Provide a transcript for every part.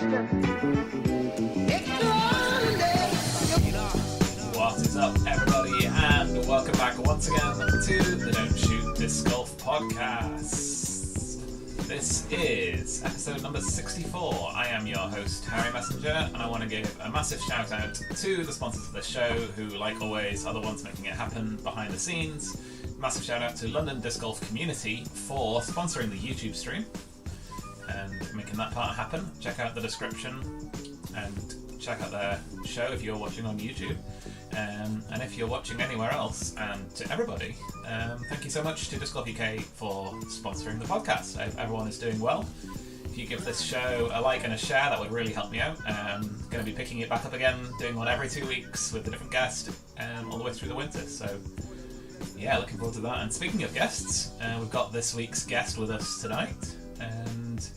What is up, everybody, and welcome back once again to the Don't Shoot Disc Golf podcast. This is episode number 64. I am your host, Harry Messenger, and I want to give a massive shout out to the sponsors of the show, who, like always, are the ones making it happen behind the scenes. Massive shout out to London Disc Golf Community for sponsoring the YouTube stream and making that part happen. Check out the description and check out their show if you're watching on YouTube. And if you're watching anywhere else, and to everybody, thank you so much to Disc Golf UK for sponsoring the podcast. I hope everyone is doing well. If you give this show a like and a share, that would really help me out. Going to be picking it back up again, doing one every 2 weeks with a different guest, all the way through the winter. So yeah, looking forward to that. And speaking of guests, we've got this week's guest with us tonight, and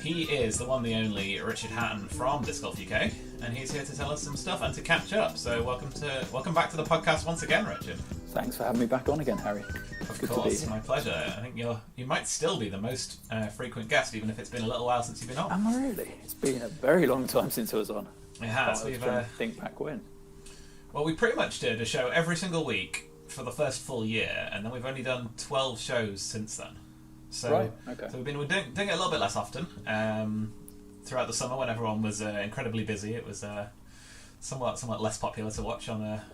he is the one, the only Richard Hatton from Disc Golf UK, and he's here to tell us some stuff and to catch up. So welcome back to the podcast once again, Richard. Thanks for having me back on again, Harry. Of course, my pleasure. I think you might still be the most frequent guest, even if it's been a little while since you've been on. Am I really? It's been a very long time since I was on. It has. I was trying to think back when. Well, we pretty much did a show every single week for the first full year, and then we've only done 12 shows since then. So, right, okay. So we've been doing it a little bit less often. Throughout the summer, when everyone was incredibly busy, it was somewhat less popular to watch on a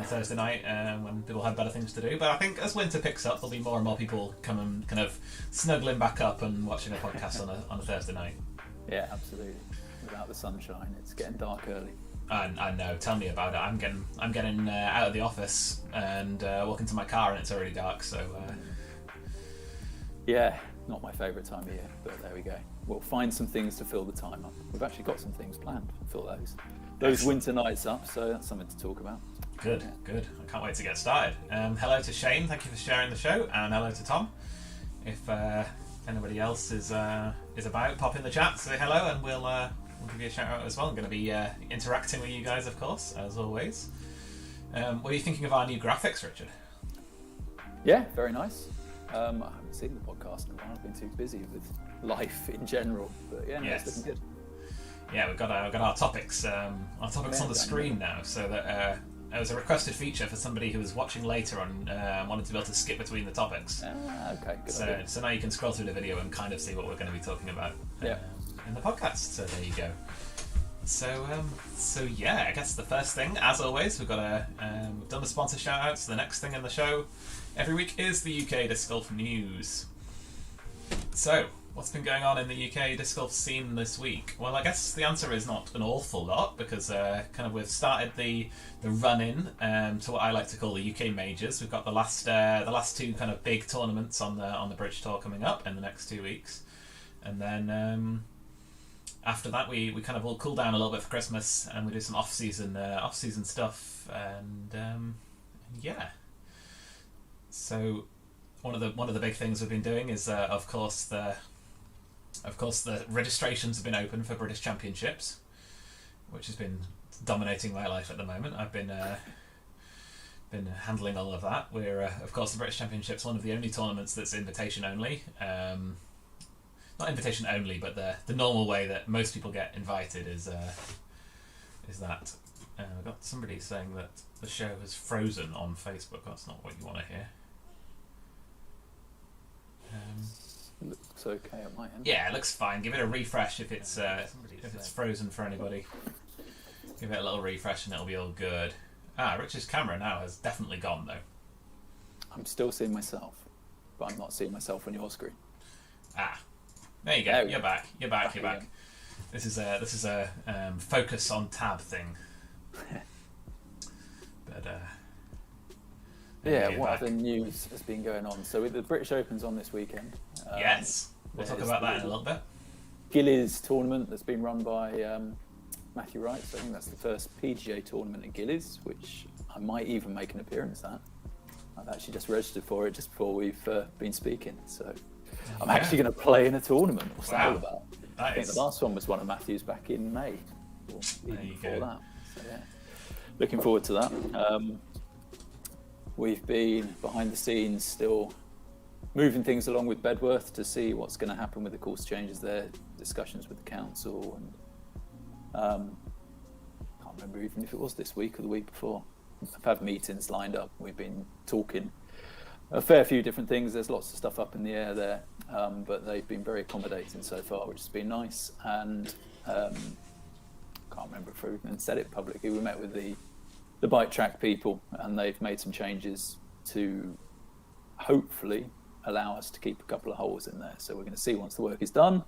Thursday night when people had better things to do. But I think as winter picks up, there'll be more and more people coming, kind of snuggling back up and watching a podcast on a Thursday night. Yeah, absolutely. Without the sunshine, it's getting dark early. I know. Tell me about it. I'm getting out of the office and walking to my car, and it's already dark. So. Yeah, not my favourite time of year, but there we go. We'll find some things to fill the time up. We've actually got some things planned to fill those winter nights up, so that's something to talk about. Good. I can't wait to get started. Hello to Shane, thank you for sharing the show, and hello to Tom. If anybody else is about, pop in the chat, say hello, and we'll give you a shout out as well. I'm going to be interacting with you guys, of course, as always. What are you thinking of our new graphics, Richard? Yeah, very nice. I haven't seen the podcast in a while. I've been too busy with life in general, but yeah, no, yes. It's looking good. Yeah, we've got our topics on the screen now, so that it was a requested feature for somebody who was watching later on, wanted to be able to skip between the topics. Okay, good idea. So now you can scroll through the video and kind of see what we're going to be talking about in the podcast. So there you go. So yeah, I guess the first thing, as always, we've done the sponsor shout outs. The next thing in the show every week is the UK Disc Golf news. So, what's been going on in the UK disc golf scene this week? Well, I guess the answer is not an awful lot, because we've started the run-in to what I like to call the UK majors. We've got the last two kind of big tournaments on the Bridge Tour coming up in the next 2 weeks, and then after that we kind of all cool down a little bit for Christmas, and we do some off-season stuff, and yeah. So one of the big things we've been doing is of course the registrations have been open for British Championships, which has been dominating my life at the moment. I've been handling all of that. We're of course the British Championships, one of the only tournaments that's invitation only. Not invitation only, but the normal way that most people get invited is that. I've got somebody saying that the show has frozen on Facebook. That's not what you want to hear. Looks okay at my end. Yeah, it looks fine. Give it a refresh if it's frozen for anybody. Give it a little refresh and it'll be all good. Richard's camera now has definitely gone though. I'm still seeing myself, but I'm not seeing myself on your screen. There you go. There You're back. You're back. Again. This is a focus on tab thing. But yeah, what other news has been going on? So the British Open's on this weekend. Yes, we'll talk about that in a little bit. Gillies tournament that's been run by Matthew Wright. So I think that's the first PGA tournament at Gillies, which I might even make an appearance at. I've actually just registered for it just before we've been speaking. So I'm actually going to play in a tournament. What's that all about? I think the last one was one of Matthew's back in May. Or even before that. So yeah, looking forward to that. We've been behind the scenes still moving things along with Bedworth to see what's going to happen with the course changes there, discussions with the council, and can't remember even if it was this week or the week before. I've had meetings lined up. We've been talking a fair few different things. There's lots of stuff up in the air there, but they've been very accommodating so far, which has been nice. And can't remember if I even said it publicly. We met with the bike track people, and they've made some changes to hopefully allow us to keep a couple of holes in there. So we're going to see once the work is done.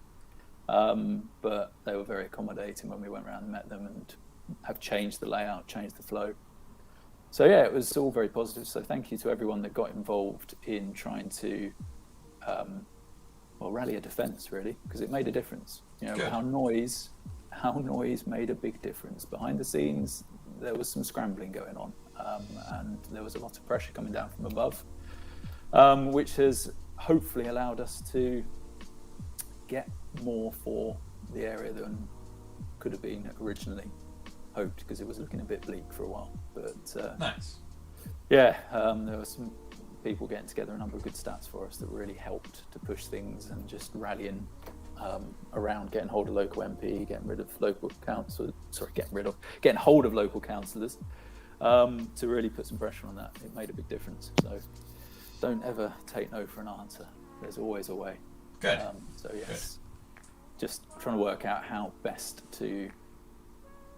But they were very accommodating when we went around and met them, and have changed the layout, changed the flow. So yeah, it was all very positive. So thank you to everyone that got involved in trying to rally a defence, really, because it made a difference. You know, how noise made a big difference. Behind the scenes, there was some scrambling going on, and there was a lot of pressure coming down from above, which has hopefully allowed us to get more for the area than could have been originally hoped, because it was looking a bit bleak for a while. But nice. Yeah, there were some people getting together a number of good stats for us that really helped to push things, and just rallying around getting hold of local MP, getting hold of local councillors to really put some pressure on that. It made a big difference. So don't ever take no for an answer. There's always a way. Good. So yes, just trying to work out how best to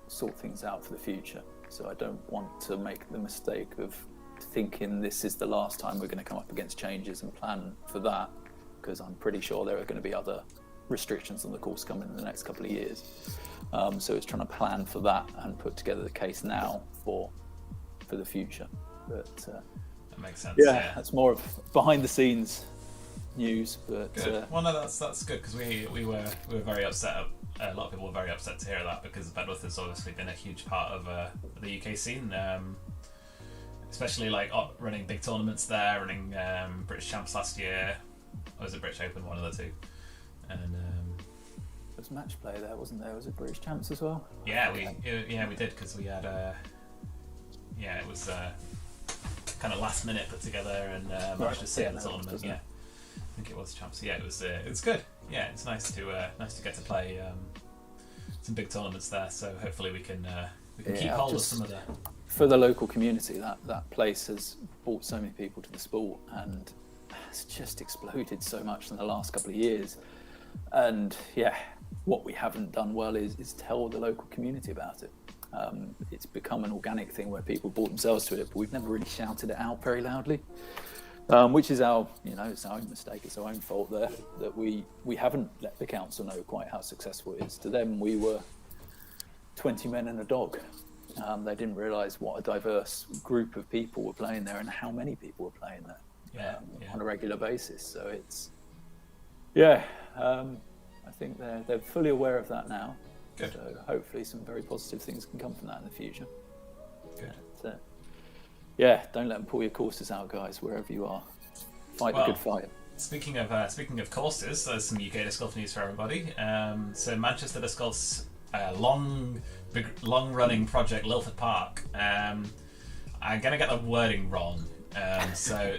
sort things out for the future. So I don't want to make the mistake of thinking this is the last time we're going to come up against changes and plan for that, because I'm pretty sure there are going to be other restrictions on the course coming in the next couple of years. So it's trying to plan for that and put together the case now for the future. But that makes sense. Yeah, that's more of behind the scenes news. But good. Well, no, that's good, because we were very upset. A lot of people were very upset to hear that, because Bedworth has obviously been a huge part of the UK scene, especially like running big tournaments there, running British Champs last year. Or was it British Open? One of the two. And there was match play there, wasn't there? Was it British Champs as well? Yeah, we did, because we had it was kind of last minute put together, and managed to see the tournament. Yeah, I think it was Champs. Yeah, it was good. Yeah, it's nice to get to play some big tournaments there. So hopefully we can keep hold of some of the. For the local community, that place has brought so many people to the sport, and it's just exploded so much in the last couple of years. And yeah, what we haven't done well is tell the local community about it. It's become an organic thing where people brought themselves to it, but we've never really shouted it out very loudly. Which is it's our own mistake, it's our own fault there, that we haven't let the council know quite how successful it is. To them, we were 20 men and a dog. They didn't realise what a diverse group of people were playing there, and how many people were playing there on a regular basis. So it's, I think they're fully aware of that now. Good. So hopefully some very positive things can come from that in the future. Good. But, don't let them pull your courses out, guys, wherever you are. Fight the good fight. Speaking of courses, there's some UK disc golf news for everybody. So Manchester Disc Golf's long-running project, Lilford Park. I'm gonna get the wording wrong, so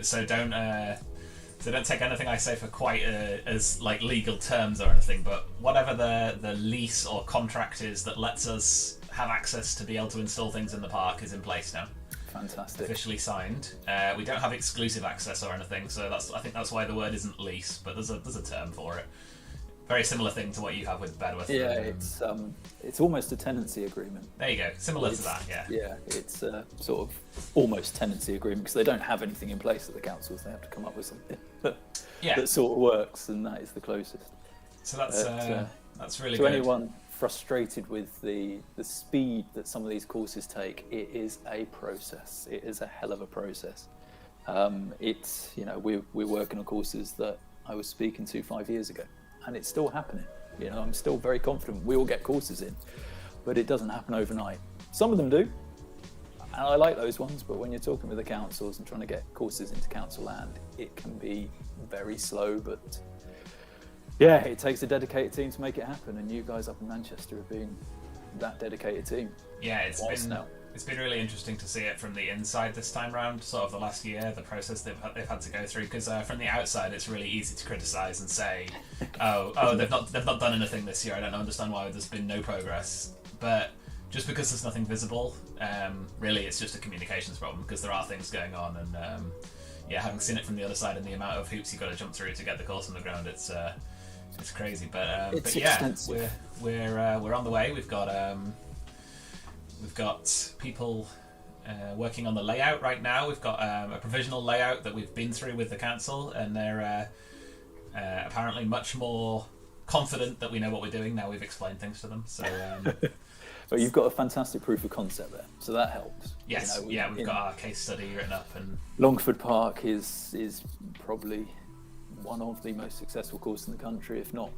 don't take anything I say for quite as like legal terms or anything. But whatever the lease or contract is that lets us have access to be able to install things in the park is in place now. Fantastic. Officially signed. We don't have exclusive access or anything, so I think that's why the word isn't lease, but there's a term for it. Very similar thing to what you have with Bedworth. Yeah, it's almost a tenancy agreement. There you go, similar to that. Yeah, it's a sort of almost tenancy agreement, because they don't have anything in place at the councils. They have to come up with something that sort of works, and that is the closest. So that's really to good. Anyone frustrated with the speed that some of these courses take, it is a process. It is a hell of a process. It's we're working on courses that I was speaking to 5 years ago, and it's still happening. I'm still very confident we will get courses in, but it doesn't happen overnight. Some of them do, and I like those ones, but when you're talking with the councils and trying to get courses into council land, it can be very slow. But yeah, it takes a dedicated team to make it happen, and you guys up in Manchester have been that dedicated team. Yeah, it's been It's been really interesting to see it from the inside this time round, sort of the last year, the process they've had to go through. Because from the outside, it's really easy to criticise and say, "Oh, they've not done anything this year. I don't understand why there's been no progress." But just because there's nothing visible, really, it's just a communications problem. Because there are things going on, and having seen it from the other side and the amount of hoops you've got to jump through to get the course on the ground, it's crazy. But we're on the way. We've got people working on the layout right now. We've got a provisional layout that we've been through with the council, and they're apparently much more confident that we know what we're doing now we've explained things to them. So, but you've got a fantastic proof of concept there, so that helps. Yes, we've got our case study written up, and Longford Park is probably one of the most successful courses in the country, if not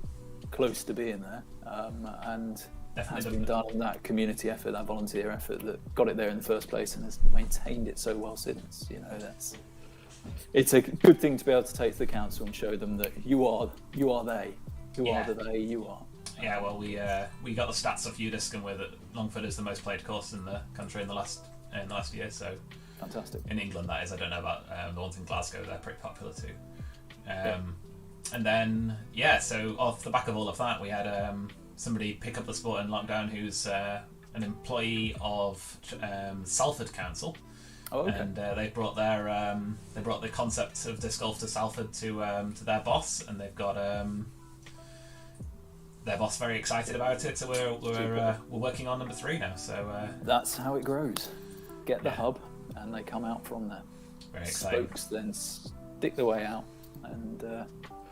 close to being there, and has been done on that community effort, that volunteer effort that got it there in the first place and has maintained it so well since. It's a good thing to be able to take to the council and show them that you are they, are the they you are. Yeah, well, we got the stats off UDisc, and where that Longford is the most played course in the country in the last year. So fantastic. In England, that is. I don't know about the ones in Glasgow. They're pretty popular too. And then so off the back of all of that, we had somebody pick up the sport in lockdown who's an employee of Salford Council. Oh, okay. And they brought the concept of disc golf to Salford to their boss, and they've got their boss very excited about it. So we're working on number 3 now. So that's how it grows. Get the hub, and they come out from there. Very exciting. Spokes then stick the way out, and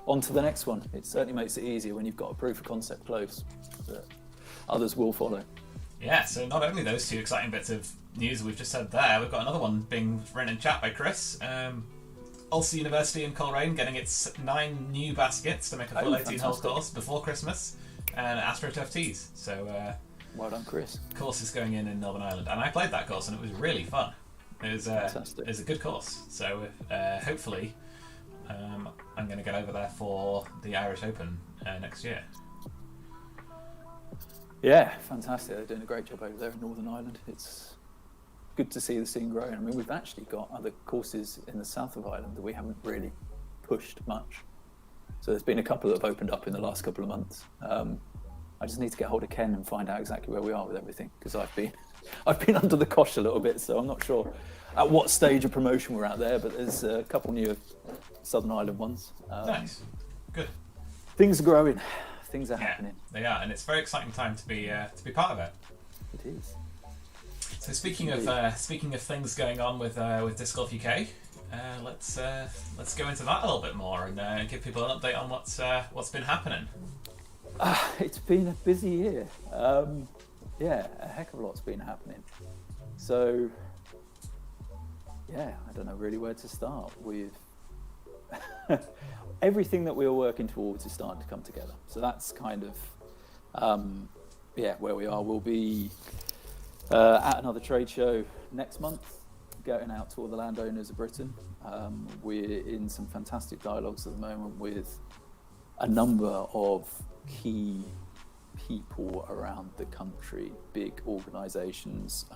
on to the next one. It certainly makes it easier when you've got a proof of concept close that others will follow. Yeah, so not only those 2 exciting bits of news we've just said there, we've got another one being written in chat by Chris. Ulster University in Coleraine getting its 9 new baskets to make a full 18-hole course before Christmas, and AstroTurf tees. So well done, Chris. Course is going in Northern Ireland, and I played that course and it was really fun. It was a good course. So hopefully I'm going to get over there for the Irish Open next year. Yeah, fantastic. They're doing a great job over there in Northern Ireland. It's good to see the scene growing. I mean, we've actually got other courses in the south of Ireland that we haven't really pushed much. So there's been a couple that have opened up in the last couple of months. I just need to get hold of Ken and find out exactly where we are with everything, because I've been under the cosh a little bit, so I'm not sure at what stage of promotion we're at there, but there's a couple new Southern Ireland ones. Nice. Good. Things are growing. Things are happening. They are, and it's a very exciting time to be part of it. It is. So speaking of things going on with Disc Golf UK, let's go into that a little bit more and give people an update on what's been happening. It's been a busy year. A heck of a lot's been happening. So I don't know really where to start with. Everything that we were working towards is starting to come together. So that's kind of where we are. We'll be at another trade show next month, going out to all the landowners of Britain. We're in some fantastic dialogues at the moment with a number of key people around the country, big organisations,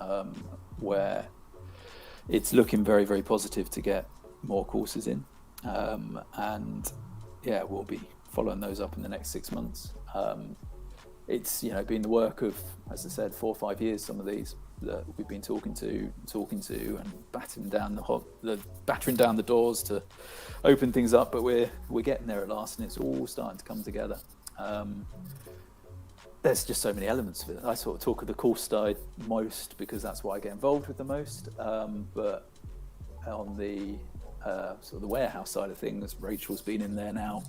where it's looking very, very positive to get more courses in. We'll be following those up in the next 6 months. It's been the work of, as I said, 4 or 5 years. Some of these that we've been talking to, and battering down the doors to open things up. But we're getting there at last, and it's all starting to come together. There's just so many elements of it. I sort of talk of the course side most because that's what I get involved with the most. But on the sort of the warehouse side of things, Rachel's been in there now.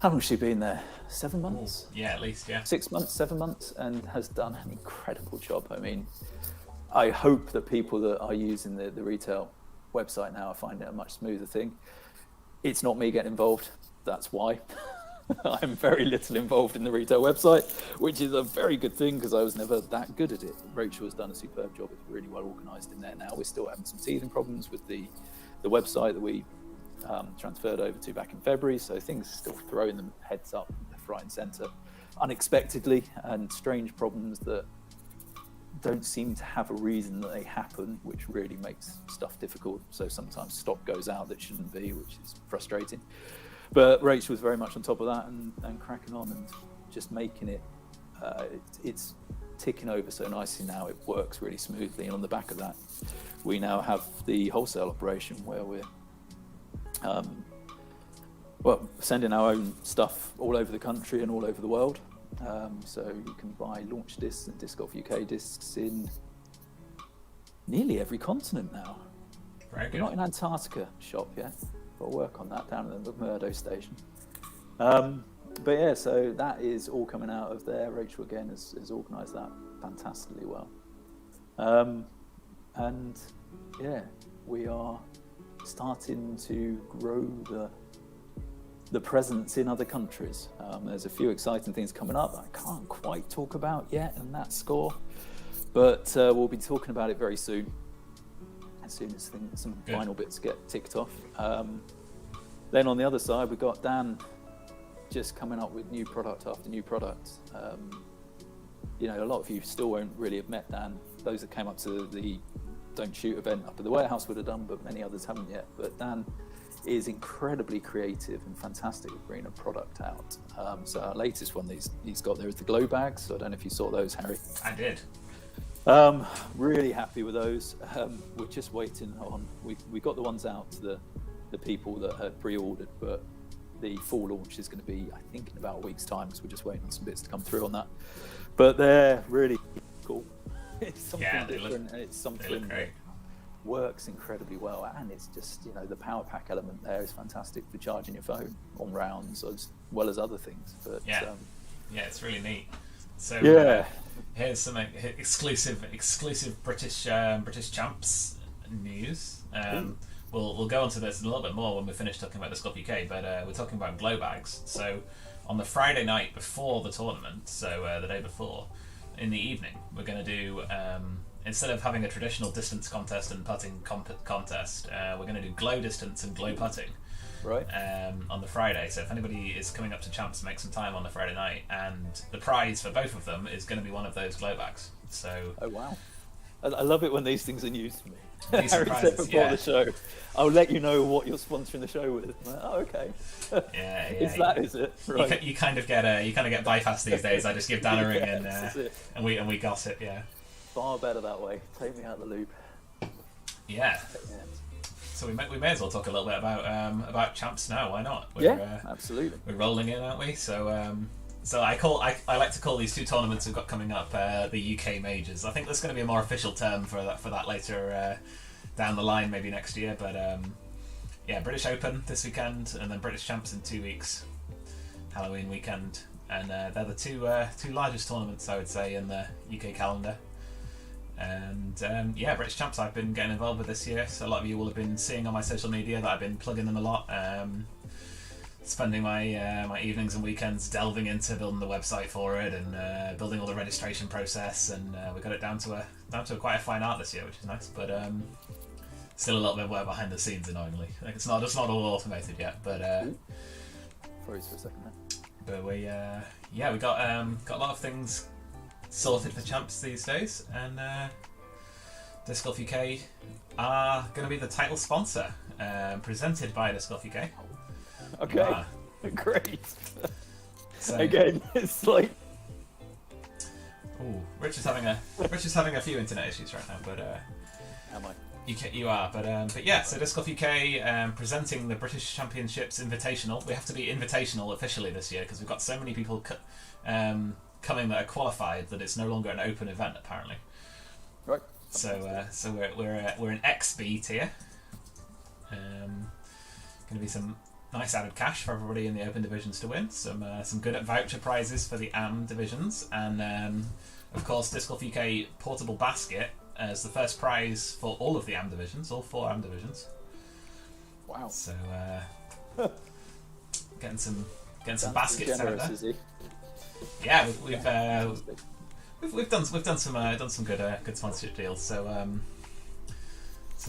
How long has she been there? 7 months? Yeah, at least, yeah. 6 months, 7 months, and has done an incredible job. I mean, I hope that people that are using the retail website now are finding it a much smoother thing. It's not me getting involved. That's why. I'm very little involved in the retail website, which is a very good thing because I was never that good at it. Rachel has done a superb job. It's really well organised in there now. We're still having some teething problems with the website that we transferred over to back in February, so things are still throwing them heads up left, right and centre unexpectedly, and strange problems that don't seem to have a reason that they happen, which really makes stuff difficult. So sometimes stock goes out that shouldn't be, which is frustrating. But Rachel was very much on top of that and cracking on and just making it. It's ticking over so nicely now. It works really smoothly, and on the back of that, we now have the wholesale operation where we're sending our own stuff all over the country and all over the world. So you can buy launch discs and Disc Golf UK discs in nearly every continent now. Very good. We're not in Antarctica shop yet. Got to work on that down at the McMurdo station. But yeah, so that is all coming out of there. Rachel again has organised that fantastically well. And yeah, we are starting to grow the presence in other countries. There's a few exciting things coming up I can't quite talk about yet in that score, but we'll be talking about it very soon, as soon as some final bits get ticked off. Then on the other side, we've got Dan just coming up with new product after new product. A lot of you still won't really have met Dan. Those that came up to the Don't Shoot event up at the warehouse would have done, but many others haven't yet. But Dan is incredibly creative and fantastic at bringing a product out. So our latest one he's got there is the glow bags. So I don't know if you saw those, Harry. I did. Really happy with those. We're just waiting on. We got the ones out to the people that had pre-ordered, but the full launch is going to be, I think, in about a week's time. So we're just waiting on some bits to come through on that. But they're really cool. It's something different, and it's something that works incredibly well. And it's just, the power pack element there is fantastic for charging your phone on rounds as well as other things. But it's really neat. So here's some exclusive British Champs news. We'll go into this a little bit more when we finish talking about the Sculpt UK, but we're talking about glow bags. So on the Friday night before the tournament, so the day before, in the evening, we're going to do, instead of having a traditional distance contest and putting contest, we're going to do glow distance and glow putting. Right. On the Friday. So if anybody is coming up to Champs, make some time on the Friday night, and the prize for both of them is going to be one of those glow bags. So. Oh wow! I love it when these things are news to me. These surprises, before the show, I'll let you know what you're sponsoring the show with. I'm like, oh, okay. Is it? Right. You kind of get bypass these days. I just give Dan a ring and we gossip. Yeah. Far better that way. Take me out of the loop. Yeah. So we may as well talk a little bit about Champs now. Why not? Absolutely. We're rolling in, aren't we? So I like to call these two tournaments we've got coming up the UK majors. I think there's going to be a more official term for that later down the line, maybe next year. But British Open this weekend, and then British Champs in 2 weeks, Halloween weekend, and they're the two largest tournaments, I would say, in the UK calendar. And British Champs I've been getting involved with this year, so a lot of you will have been seeing on my social media that I've been plugging them a lot, spending my evenings and weekends delving into building the website for it and building all the registration process, and we got it down to quite a fine art this year, which is nice, but still a little bit of work behind the scenes, annoyingly. Like it's not all automated yet, but froze for a second there. But we got a lot of things sorted for Champs these days, and Disc Golf UK are going to be the title sponsor, presented by Disc Golf UK. Okay, great. So, again, it's like. Ooh, Rich is having a few internet issues right now, but am I? You are, but yeah. So Disc Golf UK presenting the British Championships Invitational. We have to be invitational officially this year because we've got so many people coming that are qualified that it's no longer an open event apparently. Right. So we're an XB tier. Going to be some nice added cash for everybody in the open divisions to win. Some good voucher prizes for the AM divisions, and of course Disc Golf UK portable basket as the first prize for all of the AM divisions, all 4 AM divisions. Wow. So getting some baskets out of there. Yeah, we've done some good sponsorship deals. So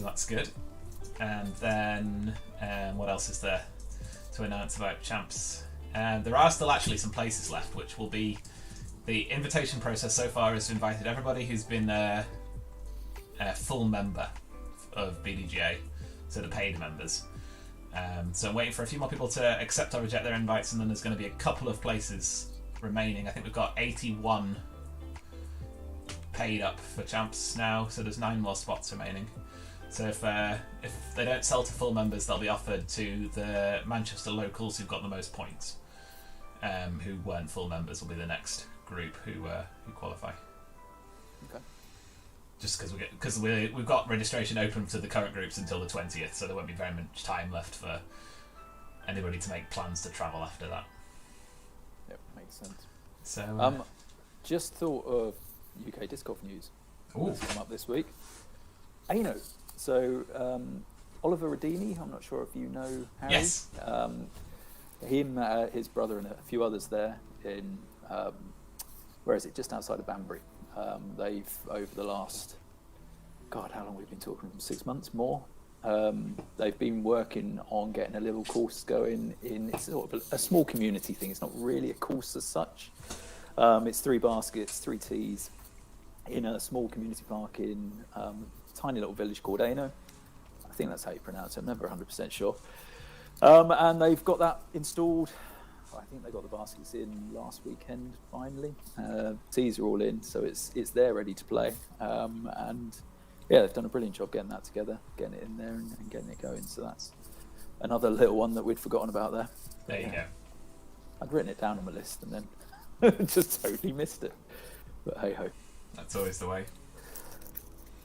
that's good. And then what else is there to announce about Champs? There are still actually some places left, which will be The invitation process so far has invited everybody who's been a full member of BDGA, so the paid members. So I'm waiting for a few more people to accept or reject their invites, and then there's going to be a couple of places remaining. I think we've got 81 paid up for champs now, so there's 9 more spots remaining. So if they don't sell to full members, they'll be offered to the Manchester locals who've got the most points. Who weren't full members will be the next group who qualify. Okay. Just because we've got registration open to the current groups until the 20th, so there won't be very much time left for anybody to make plans to travel after that. Yep, makes sense. So just thought of UK disc golf news. Ooh. That's come up this week. So Oliver Radini, I'm not sure if you know Harry. Yes. Him, his brother, and a few others there in where is it? Just outside of Banbury. They've over the last how long we've been talking? 6 months more. They've been working on getting a little course going in. It's sort of a small community thing. It's not really a course as such. It's 3 baskets, 3 tees in a small community park in a tiny little village called Ano. I think that's how you pronounce it. I'm never 100% sure. And they've got that installed. I think they got the baskets in last weekend finally. Tees are all in, so it's there ready to play. And yeah, they've done a brilliant job getting that together, getting it in there and getting it going. So that's another little one that we'd forgotten about there. There you go. I'd written it down on my list and then just totally missed it. But hey ho. That's always the way.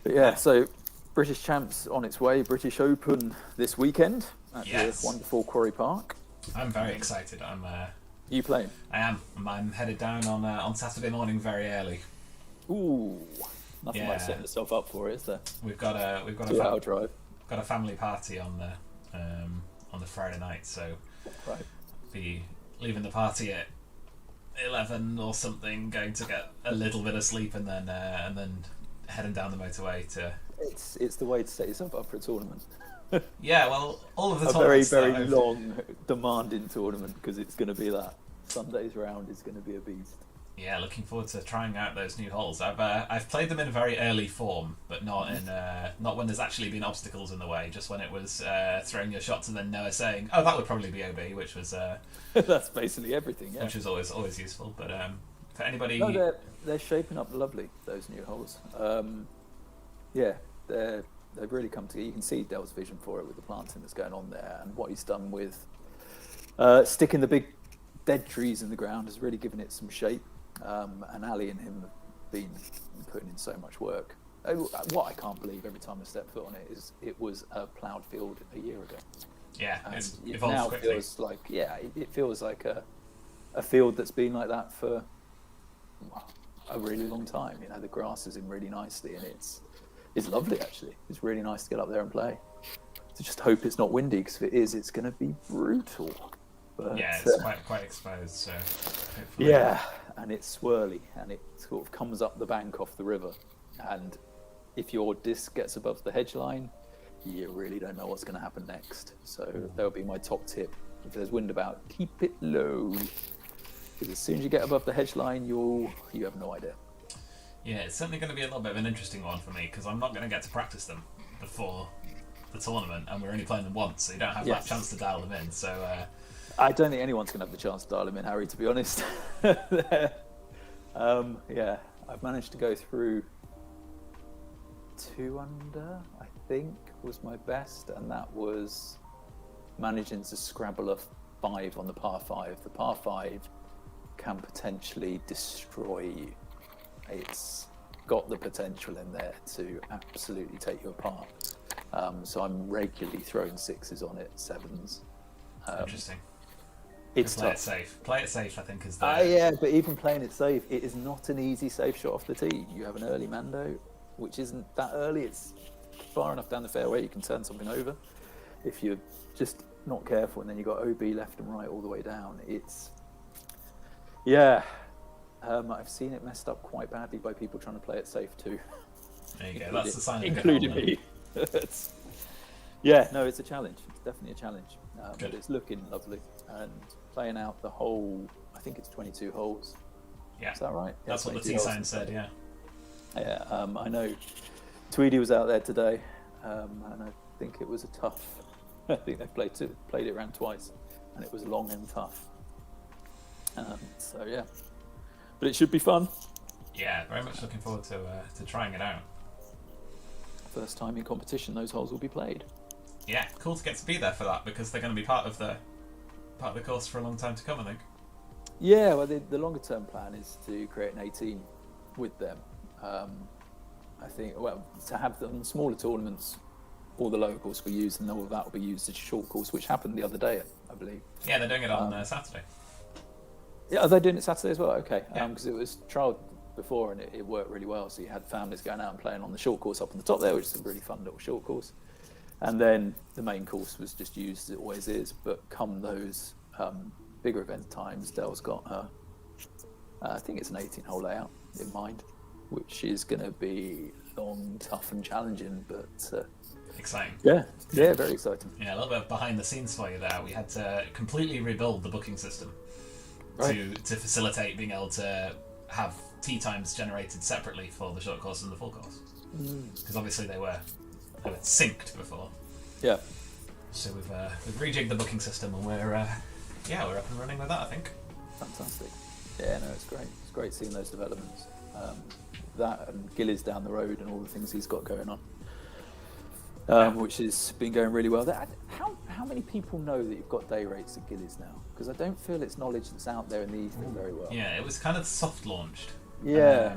But yeah, so British Champs on its way. British Open this weekend at Yes. the wonderful Quarry Park. I'm very excited. You playing? I am. I'm headed down on Saturday morning very early. Ooh, nothing Yeah. like setting yourself up for it, is there? We've got a 2-hour drive. got a family party on the Friday night, so Right. be leaving the party at 11 or something, going to get a little bit of sleep, and then heading down the motorway to. It's the way to set yourself up for a tournament. Yeah, well, all of the A very, tournaments that very I've- long, demanding tournament because it's going to be that. Sunday's round is going to be a beast. Yeah, looking forward to trying out those new holes. I've played them in a very early form, but not when there's actually been obstacles in the way. Just when it was throwing your shots and then Noah saying, "Oh, that would probably be OB," which was That's basically everything, yeah. which is always useful. But for anybody, No, they're shaping up lovely, those new holes. Yeah, they've really come together. You can see Dell's vision for it with the planting that's going on there, and what he's done with sticking the big dead trees in the ground has really given it some shape. And Ali and him have been putting in so much work. What I can't believe every time I step foot on it is it was a ploughed field a year ago. yeah, And it's it evolved now quickly. feels like it feels like a field that's been like that for a really long time. You know, the grass is in really nicely, and it's lovely actually. It's really nice to get up there and play. To just hope it's not windy, because if it is, it's going to be brutal. But, Yeah, it's quite exposed, so hopefully. yeah, and it's swirly, and it sort of comes up the bank off the river. And if your disc gets above the hedge line, you really don't know what's going to happen next. So that'll be my top tip. If there's wind about, keep it low. Because as soon as you get above the hedge line, you have no idea. Yeah, it's certainly going to be a little bit of an interesting one for me, because I'm not going to get to practice them before the tournament, and we're only playing them once, so you don't have that chance to dial them in. So I don't think anyone's going to have the chance to dial him in, Harry, to be honest. Yeah, I've managed to go through 2 under, I think, was my best, and that was managing to scrabble a 5 on the par 5. The par 5 can potentially destroy you. It's got the potential in there to absolutely take you apart. So I'm regularly throwing 6s on it, 7s. interesting. It's Play tough. it safe. Play it safe, I think, is the. Yeah, but even playing it safe, it is not an easy safe shot off the tee. You have an early Mando, which isn't that early. It's far enough down the fairway you can turn something over. If you're just not careful, and then you've got OB left and right all the way down, it's... Yeah, I've seen it messed up quite badly by people trying to play it safe too. There you go. That's the sign of a good including hole, me. Yeah, no, it's a challenge. It's definitely a challenge. But Good. it's looking lovely. And playing out the whole, I think it's 22 holes. Yeah. Is that right? That's what the 22 T holes. sign said, yeah. Yeah, I know Tweedy was out there today, and I think it was a tough. I think they played it around twice, and it was long and tough. So yeah, but it should be fun. Yeah, very much looking forward to trying it out. First time in competition, those holes will be played. Yeah, cool to get to be there for that, because they're going to be part of the course for a long time to come, I think. Yeah, well, the longer term plan is to create an 18 with them. I think, well, to have them smaller tournaments, all the lower course we use, and all of that will be used as a short course, which happened the other day, I believe. Yeah, they're doing it on Saturday. Yeah, are they doing it Saturday as well? Okay, Yeah. Because it was trialled before and it worked really well. So you had families going out and playing on the short course up on the top there, which is a really fun little short course. And then the main course was just used as it always is. But come those bigger event times, Dell's got, I think it's an 18-hole layout in mind, which is going to be long, tough and challenging, but... Exciting. Yeah, very exciting. Yeah, a little bit of behind the scenes for you there. We had to completely rebuild the booking system to facilitate being able to have tee times generated separately for the short course and the full course. Because obviously they were synced before. Yeah. So we've rejigged the booking system and we're up and running with that, I think. Fantastic. Yeah, no, it's great. It's great seeing those developments. That and Gillies down the road and all the things he's got going on, which has been going really well. How many people know that you've got day rates at Gillies now? Because I don't feel it's knowledge that's out there in the ether very well. Yeah, it was kind of soft launched. Yeah,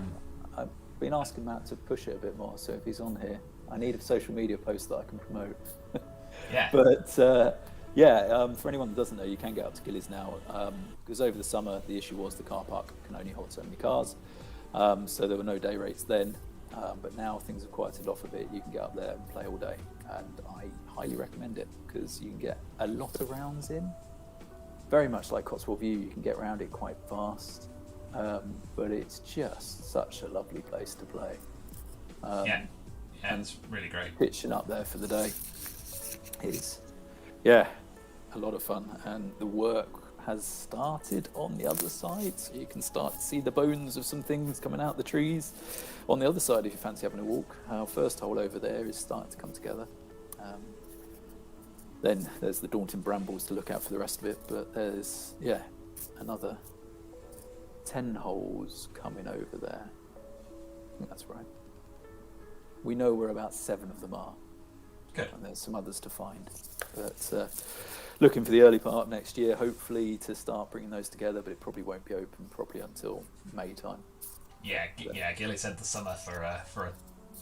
I've been asking Matt to push it a bit more. So if he's on here, I need a social media post that I can promote. Yeah. But for anyone that doesn't know, you can get up to Gillies now. Because over the summer, the issue was the car park can only hold so many cars. So there were no day rates then. But now things have quieted off a bit. You can get up there and play all day. And I highly recommend it because you can get a lot of rounds in. Very much like Cotswold View, you can get around it quite fast. But it's just such a lovely place to play. Yeah, it's really great. Pitching up there for the day is, a lot of fun. And the work has started on the other side, so you can start to see the bones of some things coming out the trees on the other side if you fancy having a walk. Our first hole over there is starting to come together. Then there's the daunting brambles to look out for the rest of it, but there's another 10 holes coming over there. I think that's right. We know where about 7 of them are. Good. And there's some others to find, but looking for the early part of next year, hopefully to start bringing those together, but it probably won't be open properly until May time. Yeah, Gilly said the summer for a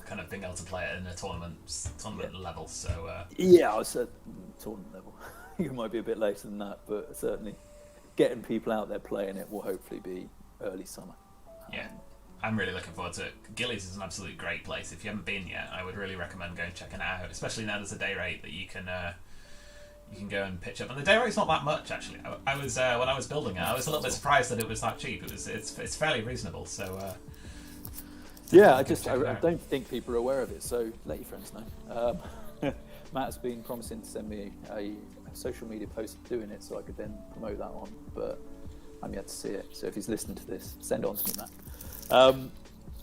kind of being able to play it in a tournament level. So I was at tournament level. It might be a bit later than that, but certainly getting people out there playing it will hopefully be early summer. Yeah, I'm really looking forward to it. Gillies is an absolutely great place. If you haven't been yet, I would really recommend going checking it out, especially now there's a day rate that you can go and pitch up. And the day rate's not that much, actually. I was when I was building it, I was a little bit surprised that it was that cheap. It's fairly reasonable. So I don't think people are aware of it. So let your friends know. Matt has been promising to send me a social media post doing it, so I could then promote that on. But I'm yet to see it. So if he's listening to this, send it on to me, Matt.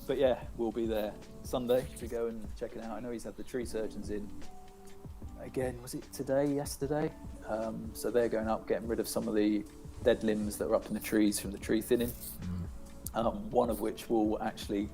But yeah, we'll be there Sunday to go and check it out. I know he's had the tree surgeons in. Again, was it yesterday? So they're going up, getting rid of some of the dead limbs that are up in the trees from the tree thinning. One of which will actually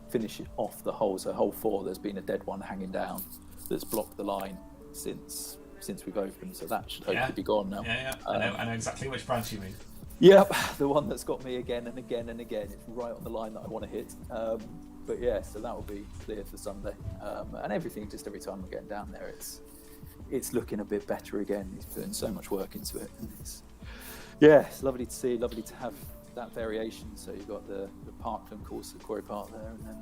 finish off the hole. So hole 4, there's been a dead one hanging down that's blocked the line since we've opened. So that should hopefully be gone now. Yeah. I know exactly which branch you mean. Yep, the one that's got me again and again and again. It's right on the line that I want to hit. But yeah, so that will be clear for Sunday. And everything, just every time we're getting down there, it's looking a bit better again. He's putting so much work into it. And it's lovely to see, lovely to have that variation. So you've got the Parkland course at Quarry Park there, and then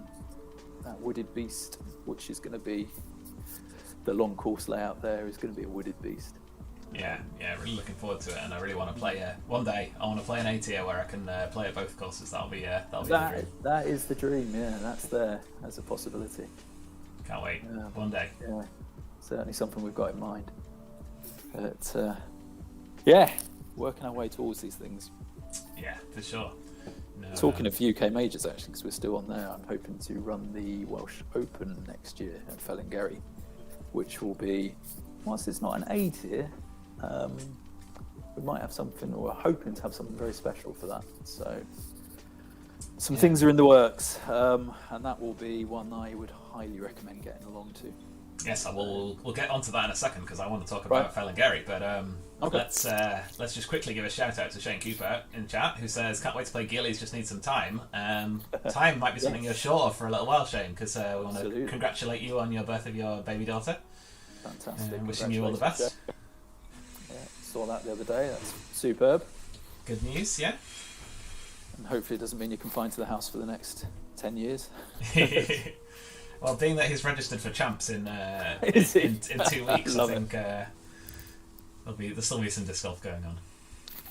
that wooded beast, which is going to be the long course layout there, is going to be a wooded beast. Yeah, really looking forward to it, and I really want to play one day. I want to play an ATO where I can play at both courses. That'll be the dream. That is the dream. Yeah, that's there as a possibility. Can't wait. One day. Yeah, certainly something we've got in mind. But working our way towards these things. Yeah, for sure. Talking of UK majors, actually, because we're still on there, I'm hoping to run the Welsh Open next year at Fellingerry, which will be, whilst it's not an A tier, we might have something, or we're hoping to have something very special for that. So some things are in the works, and that will be one I would highly recommend getting along to. Yes, we'll get onto that in a second because I want to talk about Fellingerry. But let's just quickly give a shout out to Shane Cooper in chat, who says, "Can't wait to play Gillies. Just need some time." Time might be something you're short of for a little while, Shane, because we want to congratulate you on your birth of your baby daughter. Fantastic. Wishing you all the best. Yeah, saw that the other day. That's superb. Good news, yeah. And hopefully it doesn't mean you're confined to the house for the next 10 years. Well, being that he's registered for champs in 2 weeks, I think there'll still be some disc golf going on.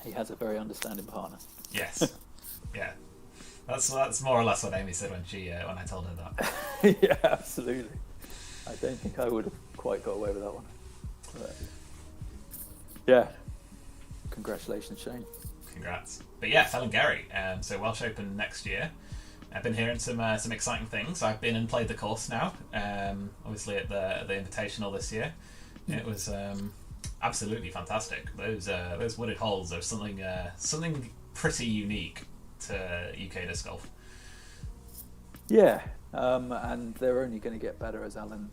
He has a very understanding partner. Yes, yeah, that's more or less what Amy said when I told her that. Yeah, absolutely. I don't think I would have quite got away with that one. But, yeah, congratulations, Shane. Congrats. But yeah, Fellingerry. So Welsh Open next year. I've been hearing some exciting things. I've been and played the course now. Obviously at the Invitational this year, it was absolutely fantastic. Those wooded holes are something pretty unique to UK disc golf. Yeah, and they're only going to get better as Alan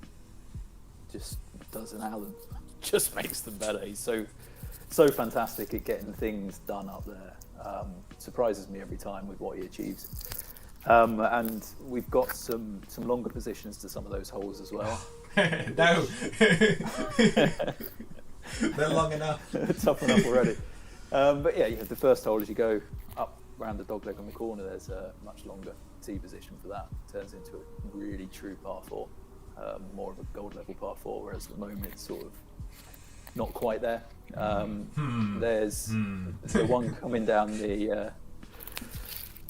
just does, and Alan just makes them better. He's so fantastic at getting things done up there. Surprises me every time with what he achieves. And we've got some longer positions to some of those holes as well. No, they're long enough. Tough enough already. But yeah, you have the first hole as you go up around the dogleg on the corner. There's a much longer tee position for that. Turns into a really true par 4, more of a gold level par 4. Whereas at the moment it's sort of not quite there. There's the one coming down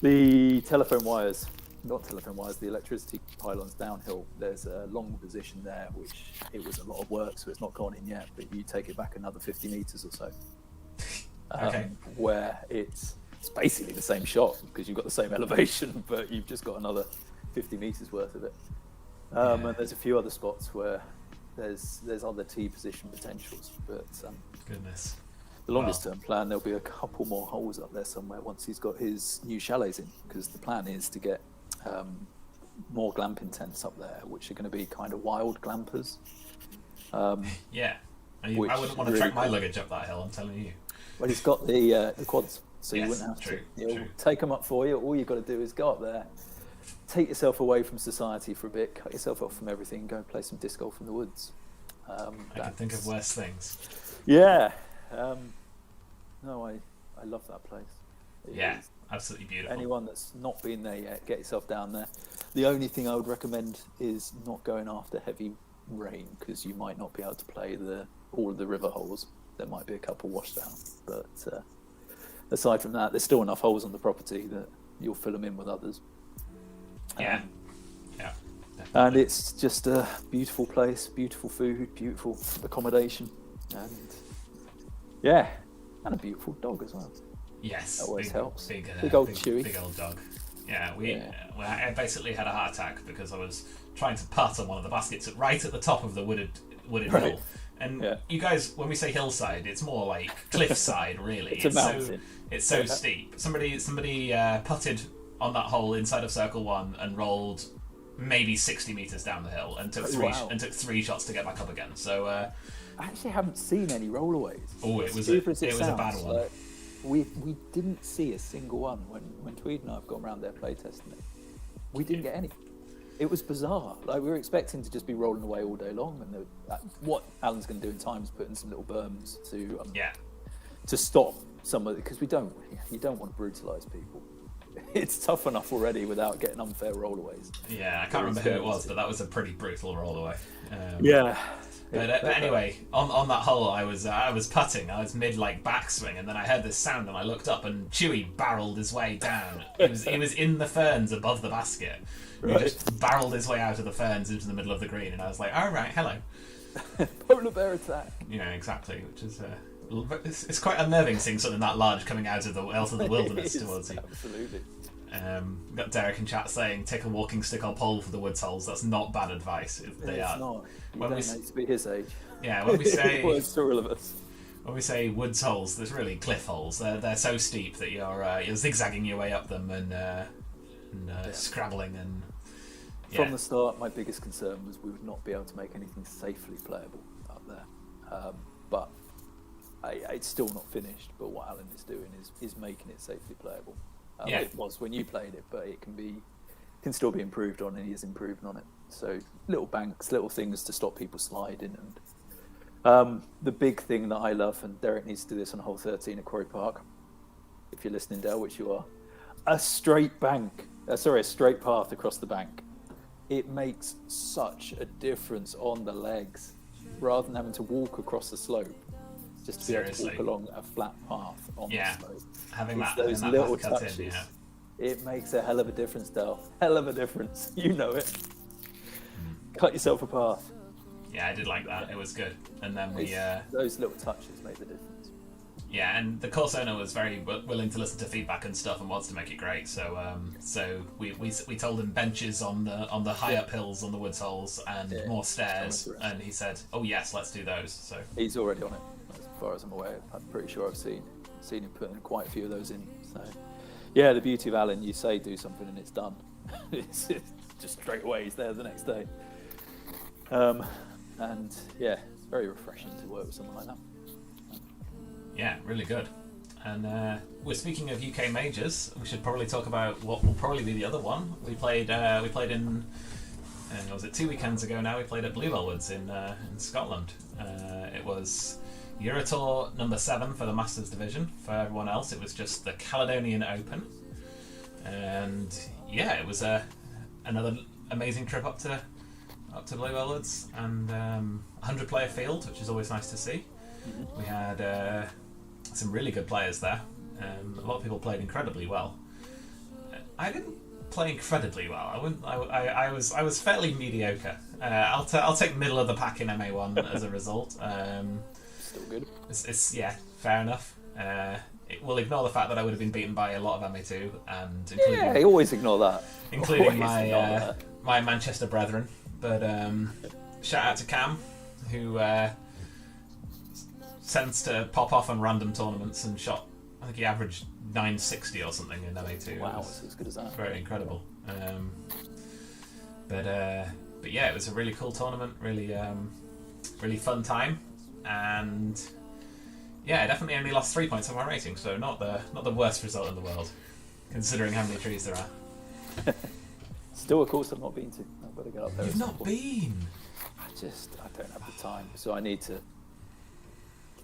the telephone wires, the electricity pylons downhill. There's a long position there, which it was a lot of work, so it's not gone in yet, but you take it back another 50 metres or so. Where it's basically the same shot because you've got the same elevation, but you've just got another 50 metres worth of it. And there's a few other spots where there's other tee position potentials, but goodness. The longest term plan, there'll be a couple more holes up there somewhere once he's got his new chalets in, because the plan is to get more glamping tents up there, which are going to be kind of wild glampers. Yeah, I wouldn't want to track my luggage up that hill, I'm telling you. Well, he's got the quads, so you Yes, wouldn't have true. He'll take them up for you. All you've got to do is go up there, take yourself away from society for a bit, cut yourself off from everything, and go and play some disc golf in the woods. I can think of worse things. Yeah. No, I love that place. It is absolutely beautiful. Anyone that's not been there yet, get yourself down there. The only thing I would recommend is not going after heavy rain, because you might not be able to play all of the river holes. There might be a couple washed out, but aside from that, there's still enough holes on the property that you'll fill them in with others. Yeah. And it's just a beautiful place, beautiful food, beautiful accommodation, and and a beautiful dog as well. Yes, that always helps. Big old Chewy. Big old dog. Yeah, I basically had a heart attack because I was trying to putt on one of the baskets right at the top of the wooded hill. And you guys, when we say hillside, it's more like cliffside, really. It's a mountain. It's so steep. Somebody putted on that hole inside of circle 1 and rolled maybe 60 meters down the hill and took three shots to get back up again. So I actually haven't seen any rollaways. Oh, it was a bad one. Like, we didn't see a single one when Tweed and I have gone around there playtesting it. We didn't get any. It was bizarre. Like, we were expecting to just be rolling away all day long, and what Alan's going to do in time is put in some little berms to stop some of it, because you don't want to brutalise people. It's tough enough already without getting unfair rollaways. Yeah, I can't remember who it was, but that was a pretty brutal rollaway. But anyway, on that hole, I was putting. I was mid backswing, and then I heard this sound, and I looked up, and Chewy barreled his way down. He was in the ferns above the basket. Right. He just barreled his way out of the ferns into the middle of the green, and I was like, "All right, hello." Polar bear attack. Yeah, exactly. Which it's quite unnerving seeing something that large coming out of the wilderness towards you. Absolutely. We've got Derek in chat saying, take a walking stick or pole for the woods holes. That's not bad advice. It's not. You don't need to be his age. Yeah, when we say... Words to all of us. When we say woods holes, there's really cliff holes. They're so steep that you're zigzagging your way up them and scrabbling and... Yeah. From the start, my biggest concern was we would not be able to make anything safely playable up there. But it's still not finished. But what Alan is doing is making it safely playable. It was when you played it, but it can still be improved on, and he is improving on it. So little banks, little things to stop people sliding, and the big thing that I love, and Derek needs to do this on hole 13 at Quarry Park, if you're listening, Dale, which you are, a straight path across the bank. It makes such a difference on the legs, rather than having to walk across the slope. Just to be able to walk along a flat path on the slope. Having those that little path cut touches. in, yeah. It makes a hell of a difference, Dale. Hell of a difference. You know it. Cut yourself a path. Yeah, I did like that. It was good. And then those little touches make the difference. Yeah, and the course owner was very willing to listen to feedback and stuff and wants to make it great. So we told him benches on the high up hills on the woods holes and more stairs, and he said, "Oh yes, let's do those." So he's already on it, as far as I'm aware. I'm pretty sure I've seen him putting quite a few of those in. So yeah, the beauty of Alan, you say do something and it's done. it's just straight away. He's there the next day. And yeah, it's very refreshing to work with someone like that. Yeah, really good. And we're speaking of UK majors. We should probably talk about what will probably be the other one. We played in was it 2 weekends ago now? We played at Bluebell Woods in Scotland. It was Eurotour number 7 for the Masters division. For everyone else, it was just the Caledonian Open. And yeah, it was another amazing trip up to Bluebell Woods, and 100-player field, which is always nice to see. Mm-hmm. We had some really good players there. A lot of people played incredibly well. I didn't play incredibly well. I was fairly mediocre. I'll take middle of the pack in MA1 as a result. Still good. It's fair enough. We'll ignore the fact that I would have been beaten by a lot of MA2, and I always ignore that. Including my Manchester brethren. But shout out to Cam, who tends to pop off on random tournaments and shot. I think he averaged 960 or something in MA2. Wow, it's as good as that. Very incredible. But yeah, it was a really cool tournament. Really fun time, and yeah, I definitely only lost 3 points on my rating, so not the worst result in the world, considering how many trees there are. Still, of course, I've not been to. I've got to get up there. You've not been? I don't have the time, so I need to